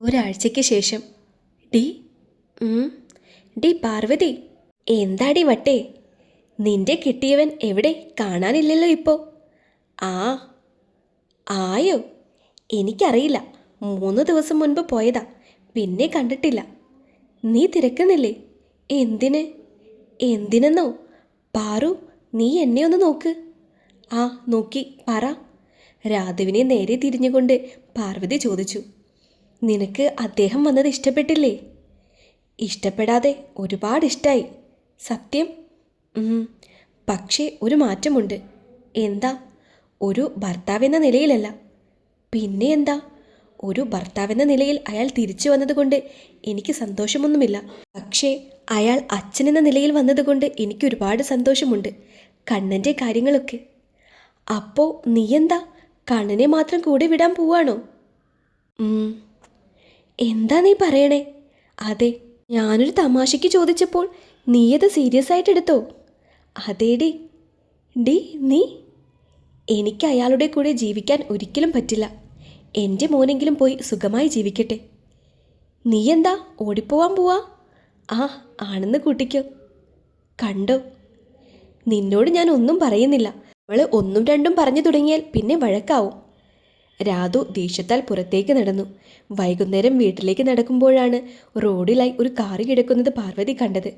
ഒരാഴ്ചയ്ക്ക് ശേഷം. ഡി ഉം, ഡി പാർവതി, എന്താടി വട്ടേ? നിന്റെ കിട്ടിയവൻ എവിടെ? കാണാനില്ലല്ലോ ഇപ്പോൾ. ആ ആയോ? എനിക്കറിയില്ല. 3 ദിവസം മുൻപ് പോയതാ, പിന്നെ കണ്ടിട്ടില്ല. നീ തിരക്കുന്നില്ലേ? എന്തിന്? എന്തിനെന്നോ? പാറു, നീ എന്നെ ഒന്ന് നോക്ക്. ആ, നോക്കി പറ. രാധുവിനെ നേരെ തിരിഞ്ഞുകൊണ്ട് പാർവതി ചോദിച്ചു. നിനക്ക് അദ്ദേഹം വന്നത് ഇഷ്ടപ്പെട്ടില്ലേ? ഇഷ്ടപ്പെടാതെ ഒരുപാട് ഇഷ്ടമായി. സത്യം. പക്ഷേ ഒരു മാറ്റമുണ്ട്. എന്താ? ഒരു ഭർത്താവെന്ന നിലയിലല്ല. പിന്നെ എന്താ? ഒരു ഭർത്താവെന്ന നിലയിൽ അയാൾ തിരിച്ചു വന്നതുകൊണ്ട് എനിക്ക് സന്തോഷമൊന്നുമില്ല. പക്ഷേ അയാൾ അച്ഛനെന്ന നിലയിൽ വന്നതുകൊണ്ട് എനിക്ക് ഒരുപാട് സന്തോഷമുണ്ട്. കണ്ണൻ്റെ കാര്യങ്ങളൊക്കെ. അപ്പോൾ നീ എന്താ കണ്ണനെ മാത്രം കൂടെ വിടാൻ പോവാണോ? എന്താ നീ പറയണേ? അതെ, ഞാനൊരു തമാശയ്ക്ക് ചോദിച്ചപ്പോൾ നീയത് സീരിയസ് ആയിട്ട് എടുത്തോ? അതേടി. ഡി നീ. എനിക്ക് അയാളുടെ കൂടെ ജീവിക്കാൻ ഒരിക്കലും പറ്റില്ല. എൻ്റെ മോനെങ്കിലും പോയി സുഖമായി ജീവിക്കട്ടെ. നീ എന്താ ഓടിപ്പോവാൻ പോവാ? ആ, ആണെന്ന് കൂട്ടിക്കോ. കണ്ടോ, നിന്നോട് ഞാൻ ഒന്നും പറയുന്നില്ല. അവൾ ഒന്നും രണ്ടും പറഞ്ഞു തുടങ്ങിയാൽ പിന്നെ വഴക്കാവും. രാധു ദേഷ്യത്താൽ പുറത്തേക്ക് നടന്നു. വൈകുന്നേരം വീട്ടിലേക്ക് നടക്കുമ്പോഴാണ് റോഡിലായി ഒരു കാറ് കിടക്കുന്നത് പാർവതി കണ്ടത്.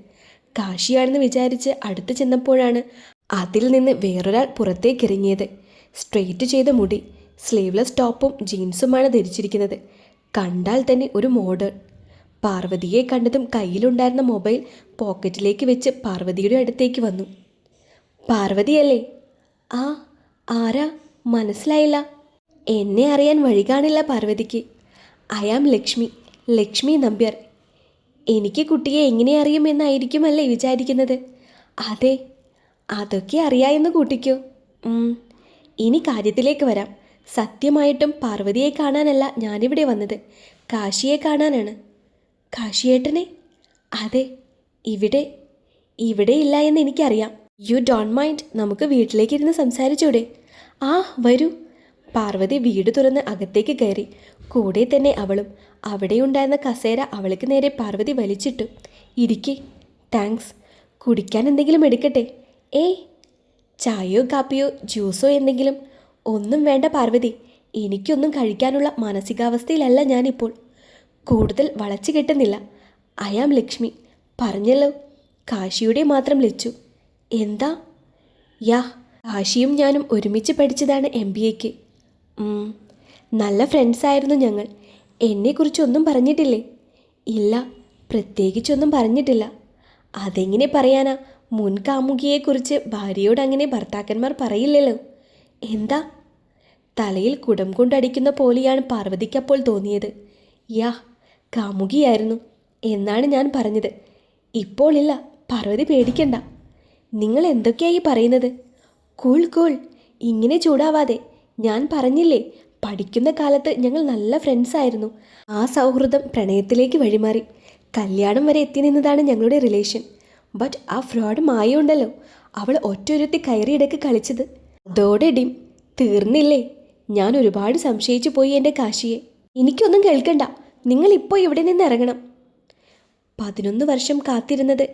കാശിയാണെന്ന് വിചാരിച്ച് അടുത്ത് ചെന്നപ്പോഴാണ് അതിൽ നിന്ന് വേറൊരാൾ പുറത്തേക്ക് ഇറങ്ങിയത്. സ്ട്രെയിറ്റ് ചെയ്ത മുടി, സ്ലീവ്ലെസ് ടോപ്പും ജീൻസുമാണ് ധരിച്ചിരിക്കുന്നത്. കണ്ടാൽ തന്നെ ഒരു മോഡേൺ. പാർവതിയെ കണ്ടതും കയ്യിലുണ്ടായിരുന്ന മൊബൈൽ പോക്കറ്റിലേക്ക് വെച്ച് പാർവതിയുടെ അടുത്തേക്ക് വന്നു. പാർവതിയല്ലേ? ആ, ആരാ? മനസ്സിലായില്ല. എന്നെ അറിയാൻ വഴി കാണില്ല പാർവതിക്ക്. I am Lakshmi, Lakshmi Nambiar. എനിക്ക് കുട്ടിയെ എങ്ങനെ അറിയുമെന്നായിരിക്കുമല്ലേ വിചാരിക്കുന്നത്? അതെ, അതൊക്കെ അറിയാമെന്ന് കൂട്ടിക്കോ. ഇനി കാര്യത്തിലേക്ക് വരാം. സത്യമായിട്ടും പാർവതിയെ കാണാനല്ല ഞാനിവിടെ വന്നത്, കാശിയെ കാണാനാണ്. കാശിയേട്ടനെ? അതെ, ഇവിടെ ഇവിടെ ഇല്ല എന്ന് എനിക്കറിയാം. യു ഡോണ്ട് മൈൻഡ്, നമുക്ക് വീട്ടിലേക്കിരുന്ന് സംസാരിച്ചൂടെ? ആ, വരൂ. പാർവതി വീട് തുറന്ന് അകത്തേക്ക് കയറി. കൂടെ തന്നെ അവളും. അവിടെയുണ്ടായിരുന്ന കസേര അവൾക്ക് നേരെ പാർവതി വലിച്ചിട്ടു. ഇരിക്കെ. താങ്ക്സ്. കുടിക്കാൻ എന്തെങ്കിലും എടുക്കട്ടെ? ഏയ്, ചായയോ കാപ്പിയോ ജ്യൂസോ എന്തെങ്കിലും? ഒന്നും വേണ്ട പാർവതി, എനിക്കൊന്നും കഴിക്കാനുള്ള മാനസികാവസ്ഥയിലല്ല ഞാനിപ്പോൾ. കൂടുതൽ വളച്ചു കെട്ടുന്നില്ല. ഐ ആം ലക്ഷ്മി, പറഞ്ഞല്ലോ. കാശിയുടെ മാത്രം ലച്ചു. എന്താ? യാ, കാശിയും ഞാനും ഒരുമിച്ച് പഠിച്ചതാണ് MBAക്ക്. നല്ല ഫ്രണ്ട്സായിരുന്നു ഞങ്ങൾ. എന്നെക്കുറിച്ചൊന്നും പറഞ്ഞിട്ടില്ലേ? ഇല്ല, പ്രത്യേകിച്ചൊന്നും പറഞ്ഞിട്ടില്ല. അതെങ്ങനെ പറയാനാ? മുൻ കാമുകിയെക്കുറിച്ച് ഭാര്യയോട് അങ്ങനെ ഭർത്താക്കന്മാർ പറയില്ലല്ലോ. എന്താ? തലയിൽ കുടം കൊണ്ടടിക്കുന്ന പോലെയാണ് പാർവതിക്കപ്പോൾ തോന്നിയത്. യാ, കാമുകിയായിരുന്നു എന്നാണ് ഞാൻ പറഞ്ഞത്. ഇപ്പോൾ ഇല്ല. പാർവതി പേടിക്കണ്ട. നിങ്ങൾ എന്തൊക്കെയായി പറയുന്നത്? കൂൾ കൂൾ, ഇങ്ങനെ ചൂടാവാതെ. ഞാൻ പറഞ്ഞില്ലേ, പഠിക്കുന്ന കാലത്ത് ഞങ്ങൾ നല്ല ഫ്രണ്ട്സായിരുന്നു. ആ സൗഹൃദം പ്രണയത്തിലേക്ക് വഴിമാറി. കല്യാണം വരെ എത്തി നിന്നതാണ് ഞങ്ങളുടെ റിലേഷൻ. ബട്ട് ആ ഫ്രോഡ് മായുണ്ടല്ലോ, അവൾ ഒറ്റൊരുത്തി കയറിയിടക്ക് കളിച്ചത്. അതോടെ ഡിം തീർന്നില്ലേ? ഞാൻ ഒരുപാട് സംശയിച്ചു പോയി എൻ്റെ കാശിയെ. എനിക്കൊന്നും കേൾക്കണ്ട. നിങ്ങളിപ്പോൾ ഇവിടെ നിന്ന് ഇറങ്ങണം. 11 വർഷം കാത്തിരുന്നത്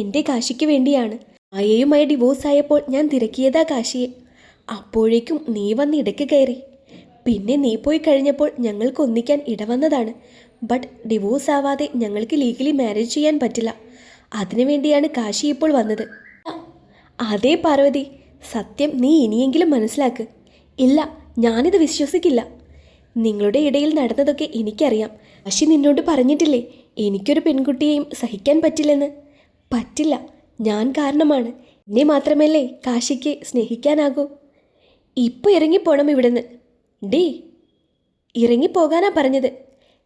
എൻ്റെ കാശിക്ക് വേണ്ടിയാണ്. മായയുമായി ഡിവോഴ്സ് ആയപ്പോൾ ഞാൻ തിരക്കിയതാ കാശിയെ. അപ്പോഴേക്കും നീ വന്ന് ഇടയ്ക്ക് കയറി. പിന്നെ നീ പോയി കഴിഞ്ഞപ്പോൾ ഞങ്ങൾക്ക് ഒന്നിക്കാൻ ഇടവന്നതാണ്. ബട്ട് ഡിവോഴ്സ് ആവാതെ ഞങ്ങൾക്ക് ലീഗലി മാരേജ് ചെയ്യാൻ പറ്റില്ല. അതിനുവേണ്ടിയാണ് കാശി ഇപ്പോൾ വന്നത്. അതേ പാർവതി, സത്യം നീ ഇനിയെങ്കിലും മനസ്സിലാക്ക്. ഇല്ല, ഞാനിത് വിശ്വസിക്കില്ല. നിങ്ങളുടെ ഇടയിൽ നടന്നതൊക്കെ എനിക്കറിയാം. കാശി നിന്നോട് പറഞ്ഞിട്ടില്ലേ എനിക്കൊരു പെൺകുട്ടിയെയും സഹിക്കാൻ പറ്റില്ലെന്ന്? പറ്റില്ല, ഞാൻ കാരണമാണ്. എന്നെ മാത്രമല്ലേ കാശിക്ക് സ്നേഹിക്കാനാകൂ. ഇപ്പോൾ ഇറങ്ങിപ്പോണം ഇവിടുന്ന്. ഡീ, ഇറങ്ങിപ്പോകാനാ പറഞ്ഞത്.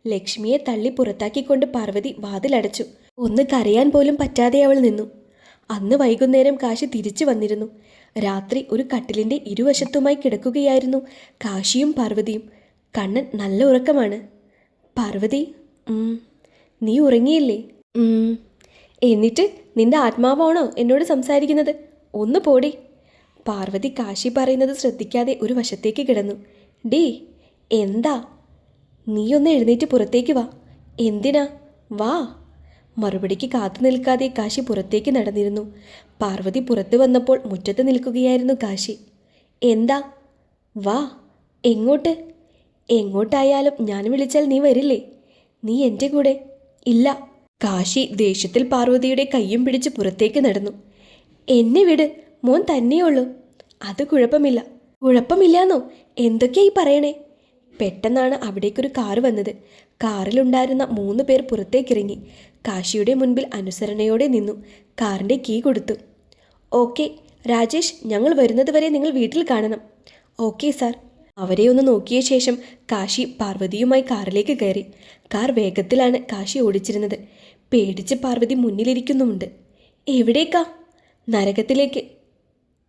ലക്ഷ്മിയെ തള്ളി പുറത്താക്കിക്കൊണ്ട് പാർവതി വാതിലടച്ചു. ഒന്ന് കരയാൻ പോലും പറ്റാതെ അവൾ നിന്നു. അന്ന് വൈകുന്നേരം കാശി തിരിച്ചു വന്നിരുന്നു. രാത്രി ഒരു കട്ടിലിൻ്റെ ഇരുവശത്തുമായി കിടക്കുകയായിരുന്നു കാശിയും പാർവതിയും. കണ്ണൻ നല്ല ഉറക്കമാണ്. പാർവതി, നീ ഉറങ്ങിയില്ലേ? എന്നിട്ട് നിന്റെ ആത്മാവാണോ എന്നോട് സംസാരിക്കുന്നത്? ഒന്ന് പോടി. പാർവതി കാശി പറയുന്നത് ശ്രദ്ധിക്കാതെ ഒരു വശത്തേക്ക് കിടന്നു. ഡീ, എന്താ? നീയൊന്ന് എഴുന്നേറ്റ് പുറത്തേക്ക് വാ. എന്തിനാ? വാ. മറുപടിക്ക് കാത്തു നിൽക്കാതെ കാശി പുറത്തേക്ക് നടന്നിരുന്നു. പാർവതി പുറത്തു വന്നപ്പോൾ മുറ്റത്ത് നിൽക്കുകയായിരുന്നു കാശി. എന്താ? വാ. എങ്ങോട്ട്? എങ്ങോട്ടായാലും ഞാൻ വിളിച്ചാൽ നീ വരില്ലേ? നീ എൻ്റെ കൂടെ? ഇല്ല. കാശി ദേഷ്യത്തിൽ പാർവതിയുടെ കയ്യും പിടിച്ച് പുറത്തേക്ക് നടന്നു. എന്നെ വിട്, മോൻ തന്നെയുള്ളൂ. അത് കുഴപ്പമില്ല. കുഴപ്പമില്ലാന്നോ? എന്തൊക്കെയായി പറയണേ? പെട്ടെന്നാണ് അവിടേക്കൊരു കാറ് വന്നത്. കാറിലുണ്ടായിരുന്ന 3 പേർ പുറത്തേക്കിറങ്ങി. കാശിയുടെ മുൻപിൽ അനുസരണയോടെ നിന്നു. കാറിൻ്റെ കീ കൊടുത്തു. ഓക്കെ രാജേഷ്, ഞങ്ങൾ വരുന്നത് വരെ നിങ്ങൾ വീട്ടിൽ കാണണം. Okay sir. അവരെ ഒന്ന് നോക്കിയ ശേഷം കാശി പാർവതിയുമായി കാറിലേക്ക് കയറി. കാർ വേഗത്തിലാണ് കാശി ഓടിച്ചിരുന്നത്. പേടിച്ച് പാർവതി മുന്നിലിരിക്കുന്നുമുണ്ട്. എവിടേക്കാ? നരകത്തിലേക്ക്.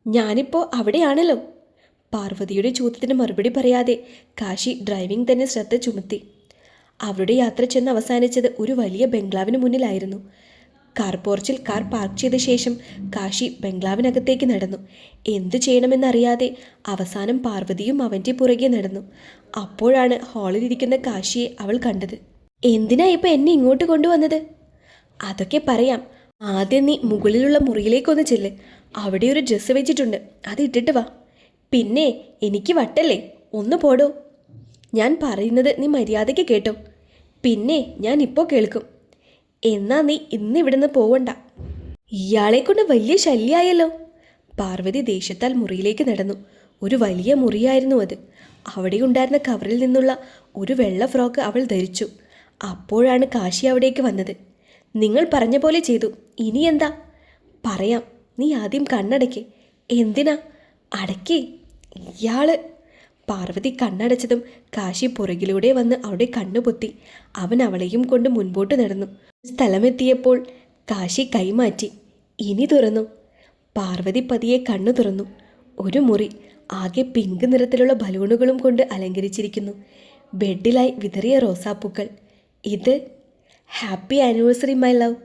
ഞാനിപ്പോൾ അവിടെയാണല്ലോ. പാർവതിയുടെ ചോദ്യത്തിന് മറുപടി പറയാതെ കാശി ഡ്രൈവിംഗ് തന്നെ ശ്രദ്ധ ചുമത്തി. അവരുടെ യാത്ര ചെന്ന് അവസാനിച്ചത് ഒരു വലിയ ബംഗ്ലാവിന് മുന്നിലായിരുന്നു. കാർ പോർച്ചിൽ കാർ പാർക്ക് ചെയ്ത ശേഷം കാശി ബംഗ്ലാവിനകത്തേക്ക് നടന്നു. എന്തു ചെയ്യണമെന്നറിയാതെ അവസാനം പാർവതിയും അവൻ്റെ പുറകെ നടന്നു. അപ്പോഴാണ് ഹാളിലിരിക്കുന്ന കാശിയെ അവൾ കണ്ടത്. എന്തിനാ ഇപ്പം എന്നെ ഇങ്ങോട്ട് കൊണ്ടുവന്നത്? അതൊക്കെ പറയാം. ആദ്യം നീ മുകളിലുള്ള മുറിയിലേക്കൊന്ന് ചെല്ല്. അവിടെ ഒരു ഡ്രസ്സ് വെച്ചിട്ടുണ്ട്, അത് ഇട്ടിട്ട് വാ. പിന്നെ എനിക്ക് വട്ടല്ലേ, ഒന്ന് പോടോ. ഞാൻ പറയുന്നത് നീ മര്യാദയ്ക്ക് കേട്ടോ. പിന്നെ ഞാൻ ഇപ്പോൾ കേൾക്കും. എന്നാ നീ ഇന്ന് ഇവിടുന്ന് പോവണ്ട. ഇയാളെ കൊണ്ട് വലിയ ശല്യമായല്ലോ. പാർവതി ദേഷ്യത്താൽ മുറിയിലേക്ക് നടന്നു. ഒരു വലിയ മുറിയായിരുന്നു അത്. അവിടെ ഉണ്ടായിരുന്ന കവറിൽ നിന്നുള്ള ഒരു വെള്ള ഫ്രോക്ക് അവൾ ധരിച്ചു. അപ്പോഴാണ് കാശി അവിടേക്ക് വന്നത്. നിങ്ങൾ പറഞ്ഞ പോലെ ചെയ്തു. ഇനി എന്താ? പറയാം. നീ ആദ്യം കണ്ണടയ്ക്ക്. എന്തിനാ? അടയ്ക്കേ. ഇയാള്. പാർവതി കണ്ണടച്ചതും കാശി പുറകിലൂടെ വന്ന് അവിടെ കണ്ണുപൊത്തി. അവൻ അവളെയും കൊണ്ട് മുൻപോട്ട് നടന്നു. സ്ഥലമെത്തിയപ്പോൾ കാശി കൈമാറ്റി. ഇനി തുറന്നു. പാർവതി പതിയെ കണ്ണു തുറന്നു. ഒരു മുറി ആകെ പിങ്ക് നിറത്തിലുള്ള ബലൂണുകളും കൊണ്ട് അലങ്കരിച്ചിരിക്കുന്നു. ബെഡിലായി വിതറിയ റോസാപ്പൂക്കൾ. ഇത് happy anniversary my love.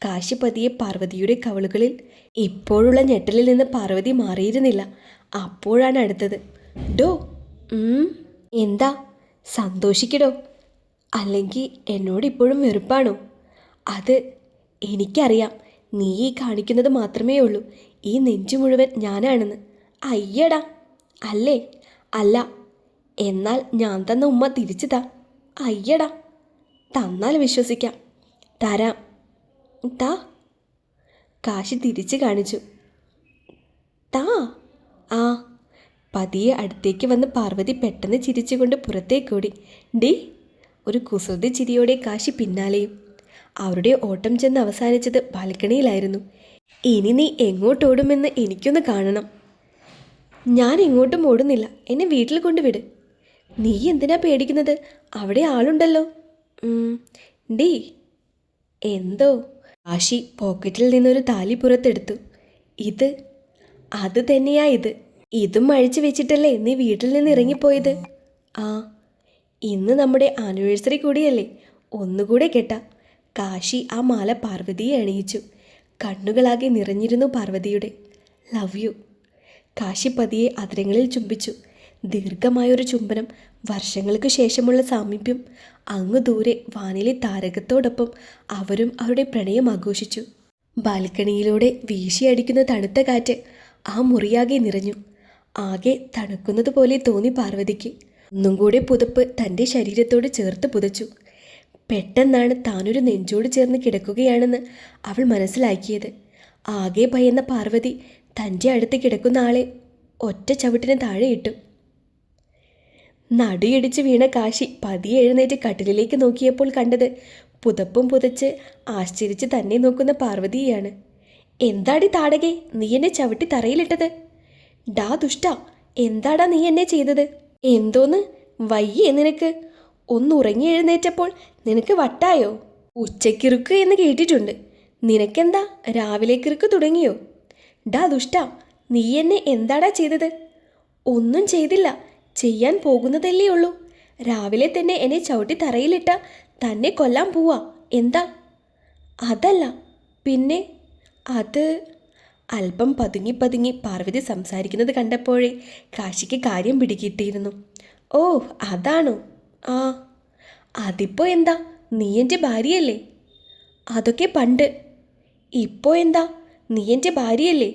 Kashi പതിയെ പാർവതിയുടെ കവളുകളിൽ. ഇപ്പോഴുള്ള ഞെട്ടലിൽ നിന്ന് പാർവതി മാറിയിരുന്നില്ല. അപ്പോഴാണ് അടുത്തത്. ഡോ. എന്താ? സന്തോഷിക്കടോ. അല്ലെങ്കിൽ എന്നോട് ഇപ്പോഴും വെറുപ്പാണോ? അത് എനിക്കറിയാം. നീ ഈ കാണിക്കുന്നത് മാത്രമേ ഉള്ളൂ. ഈ നെഞ്ചു മുഴുവൻ ഞാനാണെന്ന്. അയ്യടാ. അല്ലേ? അല്ല. എന്നാൽ ഞാൻ തന്ന ഉമ്മ തിരിച്ചു താ. അയ്യടാ. തന്നാൽ വിശ്വസിക്കാം. തരാം. താ. കാശി തിരിച്ചു കാണിച്ചു. താ. ആ. പതിയെ അടുത്തേക്ക് വന്ന് പാർവതി പെട്ടെന്ന് ചിരിച്ചുകൊണ്ട് പുറത്തേക്കോടി. ഡി. ഒരു കുസൃതി ചിരിയോടെ കാശി പിന്നാലെയും. അവരുടെ ഓട്ടം ചെന്ന് അവസാനിച്ചത് ബാൽക്കണിയിലായിരുന്നു. ഇനി നീ എങ്ങോട്ടോടുമെന്ന് എനിക്കൊന്ന് കാണണം. ഞാൻ എങ്ങോട്ടും ഓടുന്നില്ല. എന്നെ വീട്ടിൽ കൊണ്ടുവിട്. നീ എന്തിനാ പേടിക്കുന്നത്? അവിടെ ആളുണ്ടല്ലോ. ഡി. എന്തോ? കാശി പോക്കറ്റിൽ നിന്നൊരു താലി പുറത്തെടുത്തു. ഇത്. അത് തന്നെയാ ഇത്. ഇതും അഴിച്ചു വെച്ചിട്ടല്ലേ നീ വീട്ടിൽ നിന്ന് ഇറങ്ങിപ്പോയത്? ആ. ഇന്ന് നമ്മുടെ ആനിവേഴ്സറി കൂടിയല്ലേ, ഒന്നുകൂടെ കെട്ടാ. കാശി ആ മാല പാർവതിയെ അണിയിച്ചു. കണ്ണുകളാകെ നിറഞ്ഞിരുന്നു പാർവതിയുടെ. Love you. കാശി പതിയെ അതിരങ്ങളിൽ ചുംബിച്ചു. ദീർഘമായൊരു ചുംബനം. വർഷങ്ങൾക്ക് ശേഷമുള്ള സാമീപ്യം. അങ്ങ് ദൂരെ വാനിലെ താരകത്തോടൊപ്പം അവരും അവരുടെ പ്രണയം ആഘോഷിച്ചു. ബാൽക്കണിയിലൂടെ വീശിയടിക്കുന്ന തണുത്ത കാറ്റ് ആ മുറിയാകെ നിറഞ്ഞു. ആകെ തണുക്കുന്നത് പോലെ തോന്നി പാർവതിക്ക്. ഒന്നും കൂടെ പുതപ്പ് തൻ്റെ ശരീരത്തോട് ചേർത്ത് പുതച്ചു. പെട്ടെന്നാണ് താനൊരു നെഞ്ചോട് ചേർന്ന് കിടക്കുകയാണെന്ന് അവൾ മനസ്സിലാക്കിയത്. ആകെ ഭയന്ന പാർവതി തൻ്റെ അടുത്ത് കിടക്കുന്ന ആളെ ഒറ്റ ചവിട്ടിന് താഴെ ഇട്ടു. നടുയിടിച്ച് വീണ കാശി പതിയെ എഴുന്നേറ്റ് കട്ടിലിലേക്ക് നോക്കിയപ്പോൾ കണ്ടത് പുതപ്പും പുതച്ച് ആശ്ചര്യച്ച് തന്നെ നോക്കുന്ന പാർവതിയെയാണ്. എന്താടി താടകെ, നീ എന്നെ ചവിട്ടി തറയിലിട്ടത്? ഡാ ദുഷ്ട, എന്താടാ നീ എന്നെ ചെയ്തത്? എന്തോന്ന് വയ്യേ നിനക്ക്? ഒന്ന് ഉറങ്ങി എഴുന്നേറ്റപ്പോൾ നിനക്ക് വട്ടായോ? ഉച്ചക്കിറുക്ക് എന്ന് കേട്ടിട്ടുണ്ട്. നിനക്കെന്താ രാവിലെ കിറുക്ക് തുടങ്ങിയോ? ഡാ ദുഷ്ട, നീ എന്നെ എന്താടാ ചെയ്തത്? ഒന്നും ചെയ്തില്ല, ചെയ്യാൻ പോകുന്നതല്ലേ ഉള്ളൂ. രാവിലെ തന്നെ എന്നെ ചവിട്ടി തറയിലിട്ട തന്നെ കൊല്ലാൻ പോവാ. എന്താ? അതല്ല പിന്നെ. അത്. അല്പം പതുങ്ങി പതുങ്ങി പാർവതി സംസാരിക്കുന്നത് കണ്ടപ്പോഴേ കാശിക്ക് കാര്യം പിടികിട്ടിയിരുന്നു. ഓ അതാണോ? ആ. അതിപ്പോ എന്താ, നീ എൻ്റെ ഭാര്യയല്ലേ? അതൊക്കെ പണ്ട്. ഇപ്പോൾ എന്താ, നീ എൻ്റെ ഭാര്യയല്ലേ?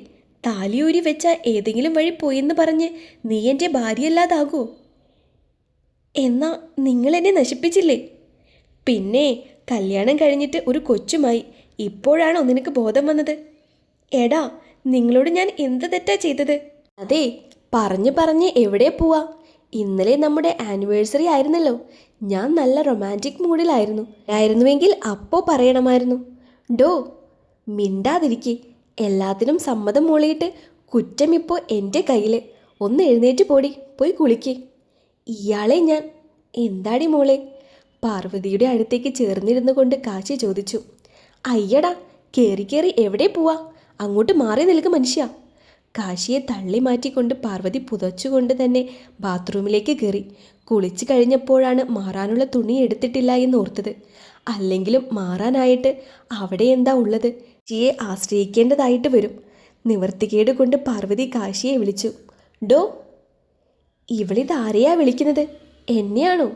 താലിയൂരി വെച്ച ഏതെങ്കിലും വഴി പോയെന്ന് പറഞ്ഞ് നീ എൻ്റെ ഭാര്യയല്ലാതാകോ? എന്നാ നിങ്ങൾ എന്നെ നശിപ്പിച്ചില്ലേ? പിന്നെ കല്യാണം കഴിഞ്ഞിട്ട് ഒരു കൊച്ചുമായി. ഇപ്പോഴാണോ നിനക്ക് ബോധം വന്നത്? എടാ, നിങ്ങളോട് ഞാൻ എന്ത് തെറ്റാ ചെയ്തത്? അതെ, പറഞ്ഞു പറഞ്ഞ് എവിടെ പോവാ? ഇന്നലെ നമ്മുടെ ആനിവേഴ്സറി ആയിരുന്നല്ലോ. ഞാൻ നല്ല റൊമാൻറ്റിക് മൂഡിലായിരുന്നുവെങ്കിൽ അപ്പോൾ പറയണമായിരുന്നു. ഡോ, മിണ്ടാതിരിക്കെ. എല്ലാത്തിനും സമ്മതം മൂളിയിട്ട് കുറ്റം ഇപ്പോൾ എൻ്റെ കയ്യിൽ. ഒന്ന് എഴുന്നേറ്റ് പോടി, പോയി കുളിക്ക്. ഇയാളെ ഞാൻ. എന്താടി മോളെ? പാർവതിയുടെ അടുത്തേക്ക് ചേർന്നിരുന്നു കൊണ്ട് കാശി ചോദിച്ചു. അയ്യടാ, കയറി കയറി എവിടെ പോവാ? അങ്ങോട്ട് മാറി നിൽക്ക് മനുഷ്യ. കാശിയെ തള്ളി മാറ്റിക്കൊണ്ട് പാർവതി പുതച്ചുകൊണ്ട് തന്നെ ബാത്റൂമിലേക്ക് കയറി. കുളിച്ചു കഴിഞ്ഞപ്പോഴാണ് മാറാനുള്ള തുണി എടുത്തിട്ടില്ല എന്ന് ഓർത്തത്. അല്ലെങ്കിലും മാറാനായിട്ട് അവിടെ എന്താ ഉള്ളത്? കാശിയെ ആശ്രയിക്കേണ്ടതായിട്ട് വരും. നിവർത്തികേട് കൊണ്ട് പാർവതി കാശിയെ വിളിച്ചു. ഡോ, ഇവളിതാരെയാ വിളിക്കുന്നത്? എന്നെയാണോ?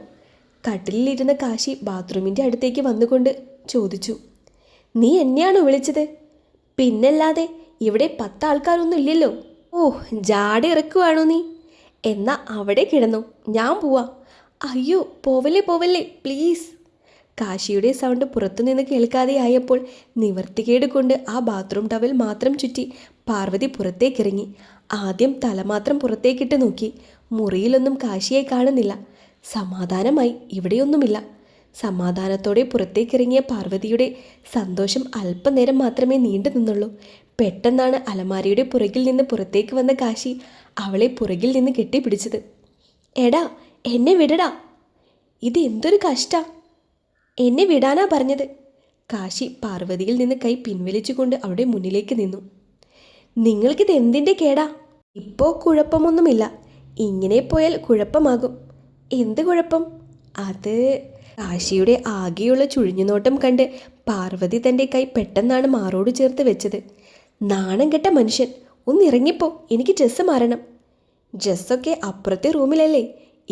കട്ടിലിരുന്ന കാശി ബാത്റൂമിൻ്റെ അടുത്തേക്ക് വന്നുകൊണ്ട് ചോദിച്ചു. നീ എന്നെയാണോ വിളിച്ചത്? പിന്നല്ലാതെ, ഇവിടെ 10 ആൾക്കാരൊന്നും ഇല്ലല്ലോ. ഓ, ജാട ഇറക്കുവാണോ നീ? എന്നാ അവിടെ കിടന്നോ, ഞാൻ പോവാ. അയ്യോ, പോവല്ലേ പോവല്ലേ പ്ലീസ്. കാശിയുടെ സൗണ്ട് പുറത്തുനിന്ന് കേൾക്കാതെ ആയപ്പോൾ നിവർത്തികേട് കൊണ്ട് ആ ബാത്റൂം ടവൽ മാത്രം ചുറ്റി പാർവതി പുറത്തേക്കിറങ്ങി. ആദ്യം തല മാത്രം പുറത്തേക്കിട്ട് നോക്കി. മുറിയിലൊന്നും കാശിയെ കാണുന്നില്ല. സമാധാനമായി, ഇവിടെയൊന്നുമില്ല. സമാധാനത്തോടെ പുറത്തേക്കിറങ്ങിയ പാർവതിയുടെ സന്തോഷം അല്പനേരം മാത്രമേ നീണ്ടു നിന്നുള്ളൂ. പെട്ടെന്നാണ് അലമാരിയുടെ പുറകിൽ നിന്ന് പുറത്തേക്ക് വന്ന കാശി അവളെ പുറകിൽ നിന്ന് കെട്ടിപ്പിടിച്ചത്. എടാ, എന്നെ വിടടാ. ഇത് എന്തൊരു കഷ്ടാ. എന്നെ വിടാനാ പറഞ്ഞത്. കാശി പാർവതിയിൽ നിന്ന് കൈ പിൻവലിച്ചുകൊണ്ട് അവിടെ മുന്നിലേക്ക് നിന്നു. നിങ്ങൾക്കിത് എന്തിൻ്റെ കേടാ? ഇപ്പോൾ കുഴപ്പമൊന്നുമില്ല. ഇങ്ങനെ പോയാൽ കുഴപ്പമാകും. എന്ത് കുഴപ്പം? അത് കാശിയുടെ ആകെയുള്ള ചുഴിഞ്ഞുനോട്ടം കണ്ട് പാർവതി തൻ്റെ കൈ പെട്ടെന്നാണ് മാറോട് ചേർത്ത് വെച്ചത്. നാണം കെട്ട മനുഷ്യൻ, ഒന്നിറങ്ങിപ്പോ, എനിക്ക് ഡ്രസ്സ് മാറണം. ഡ്രസ്സൊക്കെ അപ്പുറത്തെ റൂമിലല്ലേ?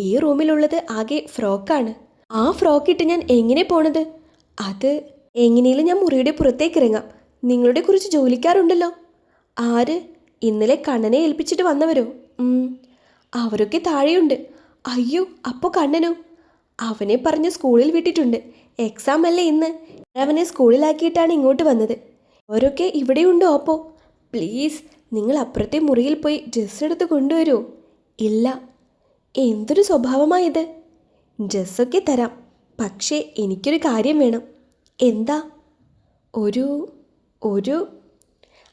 ഈ റൂമിലുള്ളത് ആകെ ഫ്രോക്കാണ്. ആ ഫ്രോക്കിട്ട് ഞാൻ എങ്ങനെ പോണത്? അത് എങ്ങനെയും ഞാൻ മുറിയുടെ പുറത്തേക്ക് ഇറങ്ങാം. നിങ്ങളുടെ കുറിച്ച് ജോലിക്കാരുണ്ടല്ലോ. ആര്? ഇന്നലെ കണ്ണനെ ഏൽപ്പിച്ചിട്ട് വന്നവരോ? അവരൊക്കെ താഴെയുണ്ട്. അയ്യോ, അപ്പോൾ കണ്ണനോ? അവനെ പറഞ്ഞ് സ്കൂളിൽ വിട്ടിട്ടുണ്ട്. എക്സാം അല്ലേ ഇന്ന്. അവനെ സ്കൂളിലാക്കിയിട്ടാണ് ഇങ്ങോട്ട് വന്നത്. അവരൊക്കെ ഇവിടെയുണ്ടോ? അപ്പോൾ പ്ലീസ്, നിങ്ങൾ അപ്പുറത്തെ മുറിയിൽ പോയി ഡ്രസ്സ് എടുത്ത് കൊണ്ടുവരുമോ? ഇല്ല. എന്തൊരു സ്വഭാവമായത്? ഡ്രസ്സൊക്കെ തരാം, പക്ഷേ എനിക്കൊരു കാര്യം വേണം. എന്താ? ഒരു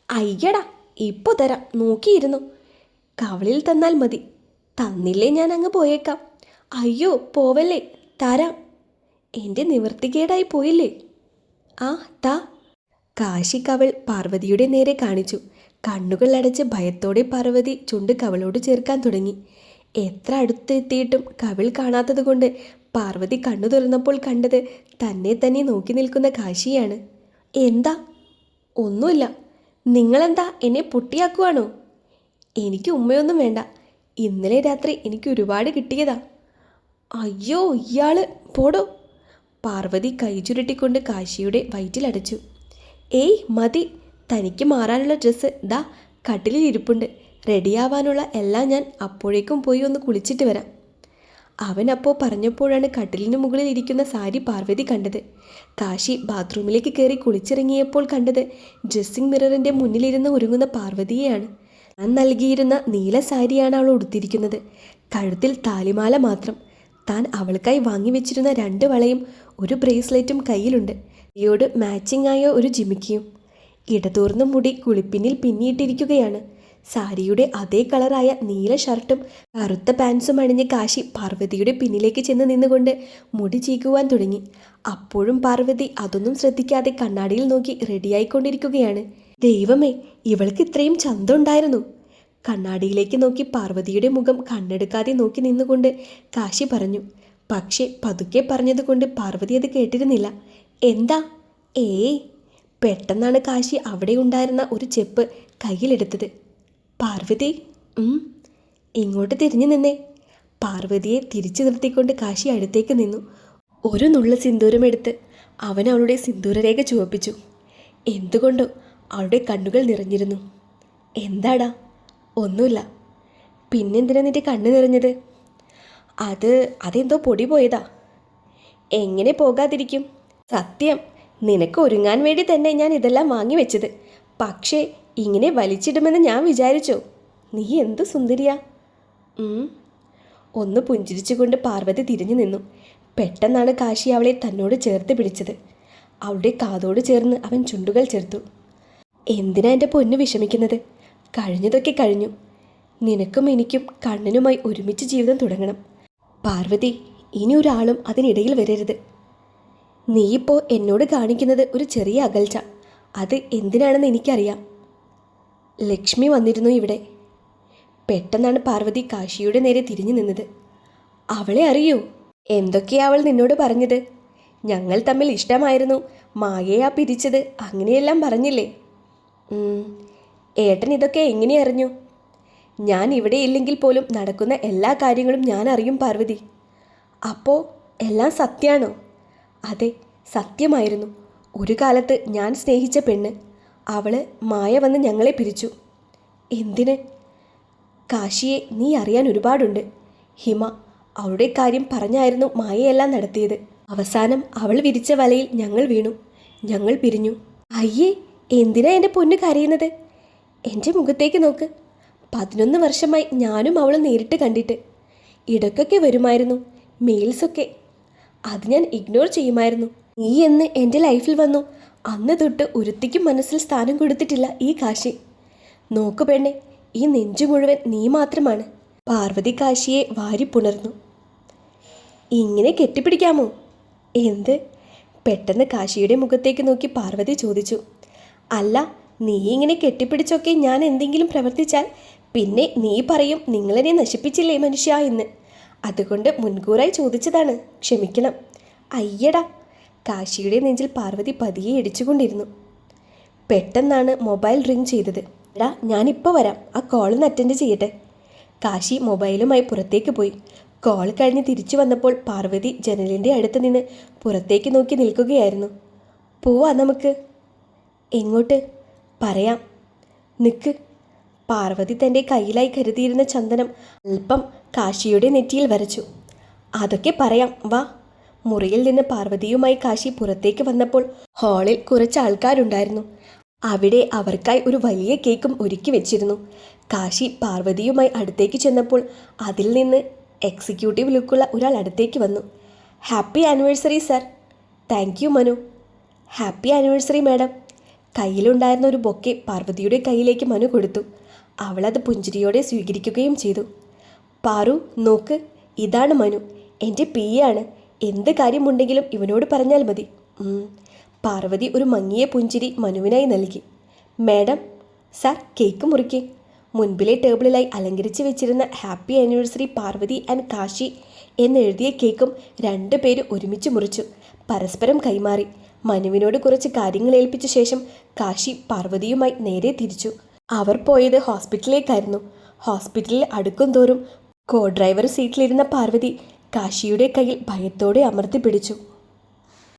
അയ്യടാ, ഇപ്പോൾ തരാം, നോക്കിയിരുന്നു. കവളിൽ തന്നാൽ മതി. തന്നില്ലേ ഞാൻ അങ്ങ് പോയേക്കാം. അയ്യോ, പോവല്ലേ, തരാം. എൻ്റെ നിവർത്തികേടായി പോയില്ലേ? ആ, താ. കാശി കവൾ പാർവതിയുടെ നേരെ കാണിച്ചു. കണ്ണുകൾ അടച്ച് ഭയത്തോടെ പാർവതി ചുണ്ട് കവളോട് ചേർക്കാൻ തുടങ്ങി. എത്ര അടുത്തെത്തിയിട്ടും കവിൾ കാണാത്തത് കൊണ്ട് പാർവതി കണ്ണു തുറന്നപ്പോൾ കണ്ടത് തന്നെ നോക്കി നിൽക്കുന്ന കാശിയാണ്. എന്താ? ഒന്നുമില്ല. നിങ്ങളെന്താ എന്നെ പൊട്ടിയാക്കുവാണോ? എനിക്ക് ഉമ്മയൊന്നും വേണ്ട. ഇന്നലെ രാത്രി എനിക്ക് ഒരുപാട് കിട്ടിയതാ. അയ്യോ, ഇയാള് പോടോ. പാർവതി കൈ ചുരുട്ടിക്കൊണ്ട് കാശിയുടെ വയറ്റിലടച്ചു. ഏയ് മതി, തനിക്ക് മാറാനുള്ള ഡ്രസ്സ് ദാ കട്ടിലിൽ ഇരിപ്പുണ്ട്. റെഡിയാവാനുള്ള എല്ലാം ഞാൻ അപ്പോഴേക്കും പോയി ഒന്ന് കുളിച്ചിട്ട് വരാം. അവനപ്പോൾ പറഞ്ഞപ്പോഴാണ് കട്ടിലിന് മുകളിൽ ഇരിക്കുന്ന സാരി പാർവതി കണ്ടത്. കാശി ബാത്റൂമിലേക്ക് കയറി കുളിച്ചിറങ്ങിയപ്പോൾ കണ്ടത് ഡ്രസ്സിംഗ് മിററിൻ്റെ മുന്നിലിരുന്ന് ഒരുങ്ങുന്ന പാർവതിയെയാണ്. ഞാൻ നൽകിയിരുന്ന നീല സാരിയാണ് അവൾ ഉടുത്തിരിക്കുന്നത്. കഴുത്തിൽ താലിമാല മാത്രം. താൻ അവൾക്കായി വാങ്ങി വെച്ചിരുന്ന 2 വളയും ഒരു ബ്രേസ്ലെറ്റും കയ്യിലുണ്ട്. ഇയോട് മാച്ചിങ് ആയ ഒരു ജിമിക്കിയും. ഇടതൂർന്ന മുടി കുളിപ്പിന്നിൽ പിന്നിയിട്ടിരിക്കുകയാണ്. സാരിയുടെ അതേ കളറായ നീല ഷർട്ടും കറുത്ത പാൻസും അണിഞ്ഞ് കാശി പാർവതിയുടെ പിന്നിലേക്ക് ചെന്ന് നിന്നുകൊണ്ട് മുടി ചീകുവാൻ തുടങ്ങി. അപ്പോഴും പാർവതി അതൊന്നും ശ്രദ്ധിക്കാതെ കണ്ണാടിയിൽ നോക്കി റെഡിയായിക്കൊണ്ടിരിക്കുകയാണ്. ദൈവമേ, ഇവൾക്ക് ഇത്രയും ചന്തമുണ്ടായിരുന്നു. കണ്ണാടിയിലേക്ക് നോക്കി പാർവതിയുടെ മുഖം കണ്ണെടുക്കാതെ നോക്കി നിന്നുകൊണ്ട് കാശി പറഞ്ഞു. പക്ഷേ പതുക്കെ പറഞ്ഞതുകൊണ്ട് പാർവതി അത് കേട്ടിരുന്നില്ല. എന്താ? ഏയ്. പെട്ടെന്നാണ് കാശി അവിടെ ഉണ്ടായിരുന്ന ഒരു ചെപ്പ് കയ്യിലെടുത്തത്. പാർവതി, ഇങ്ങോട്ട് തിരിഞ്ഞു നിന്നേ. പാർവതിയെ തിരിച്ചു നിർത്തിക്കൊണ്ട് കാശി അടുത്തേക്ക് നിന്നു. ഒരു നുള്ള സിന്ദൂരമെടുത്ത് അവൻ അവളുടെ സിന്ദൂരരേഖ ചുവപ്പിച്ചു. എന്തുകൊണ്ടോ അവളുടെ കണ്ണുകൾ നിറഞ്ഞിരുന്നു. എന്താടാ? ഒന്നുമില്ല. പിന്നെന്തിനാ നിന്റെ കണ്ണ് നിറഞ്ഞത്? അതെന്തോ പൊടി പോയതാ. എങ്ങനെ പോകാതിരിക്കും? സത്യം, നിനക്ക് ഒരുങ്ങാൻ വേണ്ടി തന്നെ ഞാൻ ഇതെല്ലാം വാങ്ങി വെച്ചത്. പക്ഷേ ഇങ്ങനെ വലിച്ചിടുമെന്ന് ഞാൻ വിചാരിച്ചോ? നീ എന്ത് സുന്ദരിയാ. ഒന്ന് പുഞ്ചിരിച്ചുകൊണ്ട് പാർവതി തിരിഞ്ഞു നിന്നു. പെട്ടെന്നാണ് കാശി അവളെ തന്നോട് ചേർത്ത് പിടിച്ചത്. അവളുടെ കാതോട് ചേർന്ന് അവൻ ചുണ്ടുകൾ ചേർത്തു. എന്തിനാ എൻ്റെ പൊന്നു വിഷമിക്കുന്നത്? കഴിഞ്ഞതൊക്കെ കഴിഞ്ഞു. നിനക്കും എനിക്കും കണ്ണനുമായി ഒരുമിച്ച് ജീവിതം തുടങ്ങണം. പാർവതി, ഇനി ഒരാളും അതിനിടയിൽ വരരുത്. നീയിപ്പോൾ എന്നോട് കാണിക്കുന്നത് ഒരു ചെറിയ അകൽച്ച. അത് എന്തിനാണെന്ന് എനിക്കറിയാം. ലക്ഷ്മി വന്നിരുന്നു ഇവിടെ. പെട്ടെന്നാണ് പാർവതി കാശിയുടെ നേരെ തിരിഞ്ഞു നിന്നത്. അവളെ അറിയൂ? എന്തൊക്കെയാ അവൾ നിന്നോട് പറഞ്ഞത്? ഞങ്ങൾ തമ്മിൽ ഇഷ്ടമായിരുന്നു, മായയാ പിരിച്ചത്, അങ്ങനെയെല്ലാം പറഞ്ഞില്ലേ? ഏട്ടൻ ഇതൊക്കെ എങ്ങനെ അറിഞ്ഞു? ഞാൻ ഇവിടെ ഇല്ലെങ്കിൽ പോലും നടക്കുന്ന എല്ലാ കാര്യങ്ങളും ഞാൻ അറിയും പാർവതി. അപ്പോൾ എല്ലാം സത്യമാണോ? അതെ, സത്യമായിരുന്നു. ഒരു കാലത്ത് ഞാൻ സ്നേഹിച്ച പെണ്ണ്, അവൾ മായ വന്ന് ഞങ്ങളെ പിരിച്ചു. എന്തിന്? കാശിയെ നീ അറിയാൻ ഒരുപാടുണ്ട്. ഹിമ, അവളുടെ കാര്യം പറഞ്ഞായിരുന്നു മായയെല്ലാം നടത്തിയത്. അവസാനം അവൾ വിരിച്ച വലയിൽ ഞങ്ങൾ വീണു. ഞങ്ങൾ പിരിഞ്ഞു. അയ്യേ, എന്തിനാ എൻ്റെ പൊന്ന് കരയുന്നത്? എൻ്റെ മുഖത്തേക്ക് നോക്ക്. 11 വർഷമായി ഞാനും അവൾ നേരിട്ട് കണ്ടിട്ട്. ഇടയ്ക്കൊക്കെ വരുമായിരുന്നു, മെയിൽസൊക്കെ. അത് ഞാൻ ഇഗ്നോർ ചെയ്യുമായിരുന്നു. നീ എന്ന് എൻ്റെ ലൈഫിൽ വന്നു അന്ന് തൊട്ട് ഒരുത്തിക്കും മനസ്സിൽ സ്ഥാനം കൊടുത്തിട്ടില്ല ഈ കാശി. നോക്കു പെണ്ണെ, ഈ നെഞ്ചു മുഴുവൻ നീ മാത്രമാണ്. പാർവതി കാശിയെ വാരിപ്പുണർന്നു. ഇങ്ങനെ കെട്ടിപ്പിടിക്കാമോ? എന്ത്? പെട്ടെന്ന് കാശിയുടെ മുഖത്തേക്ക് നോക്കി പാർവതി ചോദിച്ചു. അല്ല, നീ ഇങ്ങനെ കെട്ടിപ്പിടിച്ചൊക്കെ ഞാൻ എന്തെങ്കിലും പ്രവർത്തിച്ചാൽ പിന്നെ നീ പറയും നിങ്ങളെന്നെ നശിപ്പിച്ചില്ലേ മനുഷ്യ എന്ന്. അതുകൊണ്ട് മുൻകൂറായി ചോദിച്ചതാണ്, ക്ഷമിക്കണം. അയ്യടാ. കാശിയുടെ നെഞ്ചിൽ പാർവതി പതിയെ ഇടിച്ചുകൊണ്ടിരുന്നു. പെട്ടെന്നാണ് മൊബൈൽ റിങ് ചെയ്തത്. എടാ, ഞാനിപ്പോൾ വരാം, ആ കോളൊന്ന് അറ്റൻഡ് ചെയ്യട്ടെ. കാശി മൊബൈലുമായി പുറത്തേക്ക് പോയി. കോൾ കഴിഞ്ഞ് തിരിച്ചു വന്നപ്പോൾ പാർവതി ജനലിൻ്റെ അടുത്ത് നിന്ന് പുറത്തേക്ക് നോക്കി നിൽക്കുകയായിരുന്നു. പോവാ നമുക്ക്. എങ്ങോട്ട്? പറയാം, നിൽക്ക്. പാർവതി തൻ്റെ കയ്യിലായി കരുതിയിരുന്ന ചന്ദനം അല്പം കാശിയുടെ നെറ്റിയിൽ വരച്ചു. അതൊക്കെ പറയാം, വാ. മുറിയിൽ നിന്ന് പാർവതിയുമായി കാശി പുറത്തേക്ക് വന്നപ്പോൾ ഹാളിൽ കുറച്ച് ആൾക്കാരുണ്ടായിരുന്നു. അവിടെ അവർക്കായി ഒരു വലിയ കേക്കും ഒരുക്കി വെച്ചിരുന്നു. കാശി പാർവതിയുമായി അടുത്തേക്ക് ചെന്നപ്പോൾ അതിൽ നിന്ന് എക്സിക്യൂട്ടീവ് ലുക്കുള്ള ഒരാൾ അടുത്തേക്ക് വന്നു. Happy anniversary sir. Thank you Manu. Happy anniversary madam. കയ്യിലുണ്ടായിരുന്ന ഒരു ബൊക്കെ പാർവതിയുടെ കയ്യിലേക്ക് മനു കൊടുത്തു. അവളത് പുഞ്ചിരിയോടെ സ്വീകരിക്കുകയും ചെയ്തു. പാറു, നോക്ക്, ഇതാണ് മനു, എൻ്റെ ആണ്. എന്ത് കാര്യമുണ്ടെങ്കിലും ഇവനോട് പറഞ്ഞാൽ മതി. പാർവതി ഒരു മങ്ങിയ പുഞ്ചിരി മനുവിനായി നൽകി. മാഡം, സാർ കേക്ക് മുറിക്കേ. മുൻപിലെ ടേബിളിലായി അലങ്കരിച്ച് വെച്ചിരുന്ന happy anniversary Parvathi and Kashi എന്നെഴുതിയ കേക്കും 2 പേര് ഒരുമിച്ച് മുറിച്ചു. പരസ്പരം കൈമാറി. മനുവിനോട് കുറച്ച് കാര്യങ്ങൾ ഏൽപ്പിച്ച ശേഷം കാശി പാർവതിയുമായി നേരെ തിരിച്ചു. അവർ പോയത് ഹോസ്പിറ്റലിലേക്കായിരുന്നു. ഹോസ്പിറ്റലിൽ അടുക്കും തോറും കോ ഡ്രൈവർ സീറ്റിലിരുന്ന പാർവതി കാശിയുടെ കയ്യിൽ ഭയത്തോടെ അമർത്തി പിടിച്ചു.